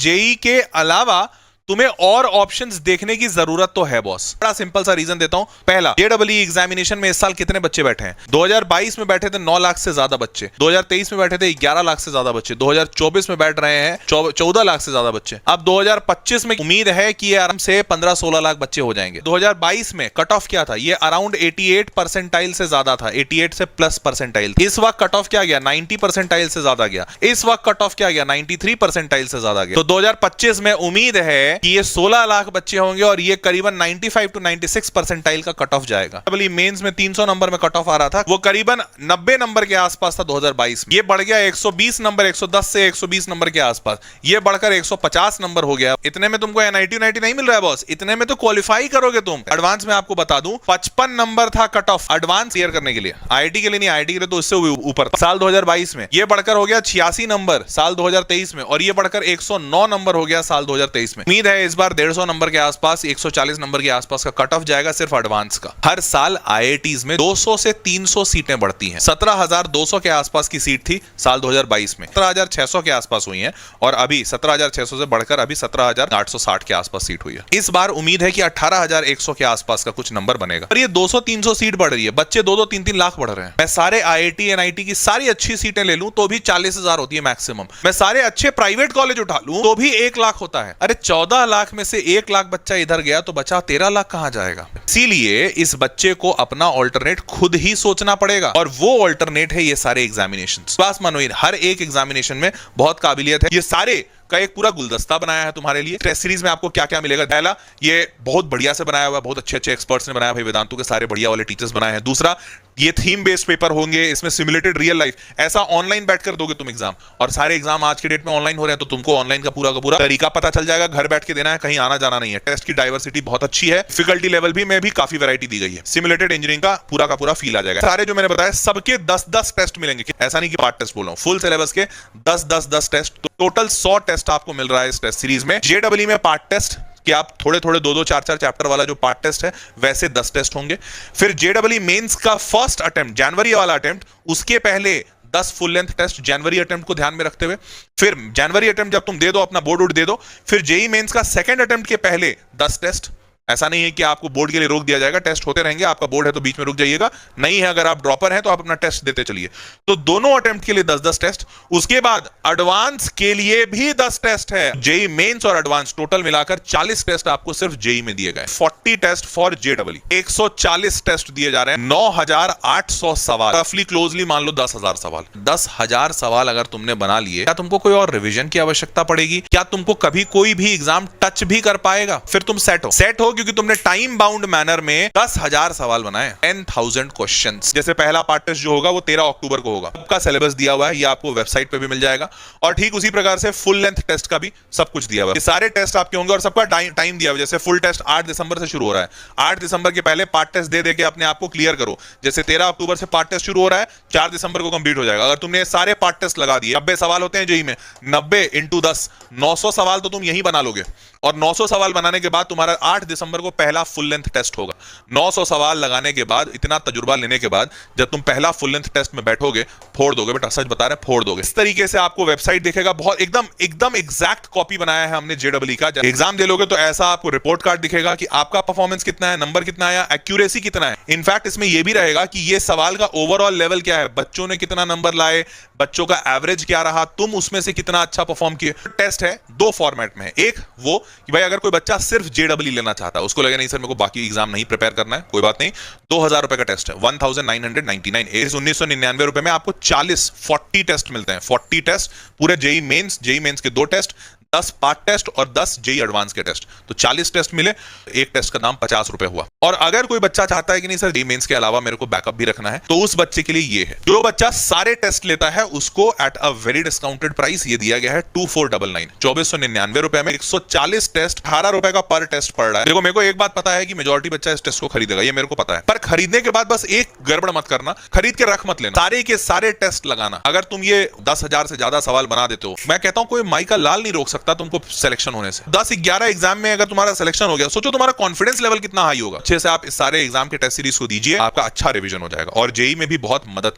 JEE के अलावा तुम्हें और ऑप्शंस देखने की जरूरत तो है बॉस। बड़ा सिंपल सा रीजन देता हूं। पहला, जेईई एग्जामिनेशन में इस साल कितने बच्चे बैठे हैं? 2022 में बैठे थे 9 लाख से ज्यादा बच्चे, 2023 में बैठे थे 11 लाख से ज्यादा बच्चे, 2024 में बैठ रहे हैं 14 लाख से ज्यादा बच्चे। अब 2025 में उम्मीद है कि ये आराम से 15-16 लाख बच्चे हो जाएंगे। 2022 में कट ऑफ क्या था? ये अराउंड 88 परसेंटाइल से ज्यादा था, 88 से प्लस परसेंटाइल। इस वक्त कट ऑफ क्या गया? 90 परसेंटाइल से ज्यादा गया। इस वक्त कट ऑफ क्या गया? 93 परसेंटाइल से ज्यादा गया। तो 2025 में उम्मीद है कि ये 16 लाख बच्चे होंगे और ये करीबन 95 टू 96 परसेंटाइल का कट ऑफ जाएगा। मेंस में 300 नंबर में कट ऑफ आ रहा था, वो करीबन 90 नंबर के आसपास था 2022 में। ये बढ़ गया 120 नंबर, 110 से 120 नंबर के आसपास। ये बढ़कर 150 नंबर हो गया। इतने में तुमको एनआईटी नहीं मिल रहा है बॉस, इतने में तो क्वालिफाई करोगे तुम। एडवांस में आपको बता दूं 55 नंबर था कट ऑफ एडवांस क्लियर करने के लिए। आईआईटी के लिए नहीं, आईआईटी के लिए तो उससे ऊपर साल 2022 में। ये बढ़कर हो गया 86 नंबर साल 2023 में, और ये बढ़कर 109 नंबर हो गया साल 2023 में। उम्मीद है इस बार 150 नंबर के आसपास, 140 नंबर के आसपास का कट ऑफ जाएगा सिर्फ एडवांस का। हर साल आईआईटीज में 200 से 300 सीटें बढ़ती हैं। 17,200 के आसपास की सीट थी साल 2022 में, 17,600 के आसपास हुई हैं, और अभी 17,600 से बढ़कर अभी 17,860 के आसपास सीट हुई है। इस बार उम्मीद है कि 18,100 के आसपास का कुछ नंबर बनेगा। और ये 200-300 सीट बढ़ रही है, बच्चे 2-2, 3-3 लाख बढ़ रहे हैं। मैं सारे आईआईटी एनआईटी की सारी अच्छी सीटें ले लूं तो भी 40,000 होती है मैक्सिमम। मैं सारे अच्छे प्राइवेट कॉलेज उठा लूं तो भी 1 लाख होता है। अरे 14 लाख में से 1 लाख बच्चा इधर गया तो बचा 13 लाख कहां जाएगा? इसीलिए इस बच्चे को अपना ऑल्टरनेट खुद ही सोचना पड़ेगा, और वो ऑल्टरनेट है ये सारे एग्जामिनेशन। बस मानो हर एक एग्जामिनेशन में बहुत काबिलियत है। ये सारे का एक पूरा गुलदस्ता बनाया है तुम्हारे लिए। टेस्ट सीरीज में आपको क्या क्या मिलेगा? पहला, ये बहुत बढ़िया से बनाया हुआ है, बहुत अच्छे एक्सपर्ट्स ने बनाया भाई, वेदांतु के सारे बढ़िया वाले टीचर्स बनाए हैं। दूसरा, ये थीम बेस्ड पेपर होंगे, इसमें सिमुलेटेड रियल लाइफ। ऐसा ऑनलाइन बैठकर दोगे तुम एग्जाम, और सारे एग्जाम आज के डेट में ऑनलाइन हो रहे हैं, तो तुमको ऑनलाइन का पूरा तरीका पता चल जाएगा। घर बैठ के देना है, कहीं आना जाना नहीं है। टेस्ट की डाइवर्सिटी बहुत अच्छी है, डिफिकल्टी लेवल भी में भी काफी वैरायटी दी गई है। सिमुलेटेड इंजीनियरिंग का पूरा फील आ जाएगा। सारे जो मैंने बताया सबके 10-10 टेस्ट मिलेंगे, ऐसा नहीं कि पार्ट टेस्ट बोल रहा हूं, फुल सिलेबस के 10-10 टेस्ट, तो टोटल 100 टेस्ट आपको मिल रहा है इस टेस्ट सीरीज में। जेईई में पार्ट टेस्ट कि आप थोड़े 2-2, 4-4 चैप्टर वाला जो पार्ट टेस्ट है वैसे 10 टेस्ट होंगे। फिर जेईई मेंस का फर्स्ट अटेम्प्ट, जनवरी वाला अटेम्प्ट, उसके पहले 10 फुल लेंथ टेस्ट जनवरी अटेम्प्ट को ध्यान में रखते हुए। फिर जनवरी अटेम्प्ट जब तुम दे दो, अपना बोर्ड दे दो, फिर जेईई मेंस का सेकंड अटेम्प्ट के पहले 10 टेस्ट। ऐसा नहीं है कि आपको बोर्ड के लिए रोक दिया जाएगा, टेस्ट होते रहेंगे। आपका बोर्ड है तो बीच में रुक जाइएगा, नहीं है अगर आप ड्रॉपर हैं तो आप अपना टेस्ट देते चलिए। तो दोनों अटेम्प्ट के लिए 10-10 टेस्ट। उसके बाद एडवांस के लिए भी 10 टेस्ट है। जेईई मेंस और एडवांस टोटल मिलाकर 40 टेस्ट आपको सिर्फ जेईई में दिए गए। 40 टेस्ट फॉर जेईई, 140 टेस्ट दिए जा रहे हैं, 9,800 सवाल, रफली क्लोजली मान लो 10,000 सवाल। 10,000 सवाल अगर तुमने बना लिए, क्या तुमको कोई और रिविजन की आवश्यकता पड़ेगी? क्या तुमको कभी कोई भी एग्जाम टच भी कर पाएगा? फिर तुम सेट हो क्योंकि तुमने टाइम बाउंड मैनर में 10,000 सवाल बनाए, 10,000 क्वेश्चंस। जैसे पहला पार्ट टेस्ट जो होगा वो 13 अक्टूबर को होगा। सबका सिलेबस दिया हुआ है, ये आपको वेबसाइट पे भी मिल जाएगा। और ठीक उसी प्रकार से फुल लेंथ टेस्ट का भी सब कुछ दिया हुआ है। ये सारे टेस्ट आपके होंगे और सबका टाइम दिया हुआ है। जैसे फुल टेस्ट 8 दिसंबर से शुरू हो रहा है, 8 दिसंबर के पहले पार्ट टेस्ट दे के अपने आप को क्लियर करो। जैसे 13 अक्टूबर से पार्ट टेस्ट शुरू हो रहा है, 4 दिसंबर को कंप्लीट हो जाएगा। अगर तुमने सारे पार्ट टेस्ट लगा दिए, 90 सवाल होते हैं जेईई में, 90 × 10, 900 सवाल तो तुम यही बना लोगे। और 900 सवाल बनाने के बाद तुम्हारा 8 दिसंबर को पहला फुल लेंथ टेस्ट होगा। 900 सवाल लगाने के बाद, इतना तजुर्बा लेने के बाद, जब तुम पहला फुल लेंथ टेस्ट में बैठोगे, फोड़ दोगे बेटा, सच बता रहे हैं, फोड़ दोगे। इस तरीके से आपको वेबसाइट दिखेगा, बहुत एकदम एग्जैक्ट कॉपी बनाया है हमने जेईई का। जब एग्जाम दे लोगे तो ऐसा आपको रिपोर्ट कार्ड दिखेगा कि आपका परफॉर्मेंस कितना है, नंबर कितना आया, एक्यूरेसी कितना है। इनफैक्ट इसमें यह भी रहेगा कि ये सवाल का ओवरऑल लेवल क्या है, बच्चों ने कितना नंबर लाए, बच्चों का एवरेज क्या रहा, तुम उसमें से कितना अच्छा परफॉर्म किए। टेस्ट है 2 फॉर्मेट में। एक वो कि भाई अगर कोई बच्चा सिर्फ जेईई लेना चाहता है, उसको लगे नहीं सर मेरे को बाकी एग्जाम नहीं प्रिपेयर करना है, कोई बात नहीं, 2,000 रुपए का टेस्ट है, 1999। 1999 रुपए में आपको 40 टेस्ट मिलते हैं। 40 टेस्ट पूरे जेईई मेंस के 2 टेस्ट, 10 पार्ट टेस्ट और 10 जेईई एडवांस के टेस्ट, तो 40 टेस्ट मिले। एक टेस्ट का दाम 50 रुपए हुआ। और अगर कोई बच्चा चाहता है कि नहीं सर जेईई मेंस के अलावा मेरे को बैकअप भी रखना है, तो उस बच्चे के लिए ये है, जो बच्चा सारे टेस्ट लेता है उसको at a very discounted price ये दिया गया है 2499, 2499 रुपए में 140 टेस्ट, 18 रुपए का पर टेस्ट पड़ रहा है। देखो मेरे को एक बात पता है कि मेजॉरिटी बच्चा इस टेस्ट को खरीदेगा, ये मेरे को पता है, पर खरीदने के बाद बस एक गड़बड़ मत करना, खरीद के रख मत लेना, सारे के सारे टेस्ट लगाना। अगर तुम ये 10,000 से ज्यादा सवाल बना देते हो, मैं कहता हूं कोई माई का लाल नहीं रोक सकता तुमको सिलेक्शन होने से। 10-11 एग्जाम में अगर तुम्हारा सिलेक्शन हो गया, सोचो तुम्हारा कॉन्फिडेंस लेवल कितना हाई होगा। अच्छे से आप इस सारे एग्जाम के टेस्ट सीरीज को दीजिए, आपका अच्छा रिवीजन हो जाएगा और जेईई में भी बहुत मदद मिलेगी।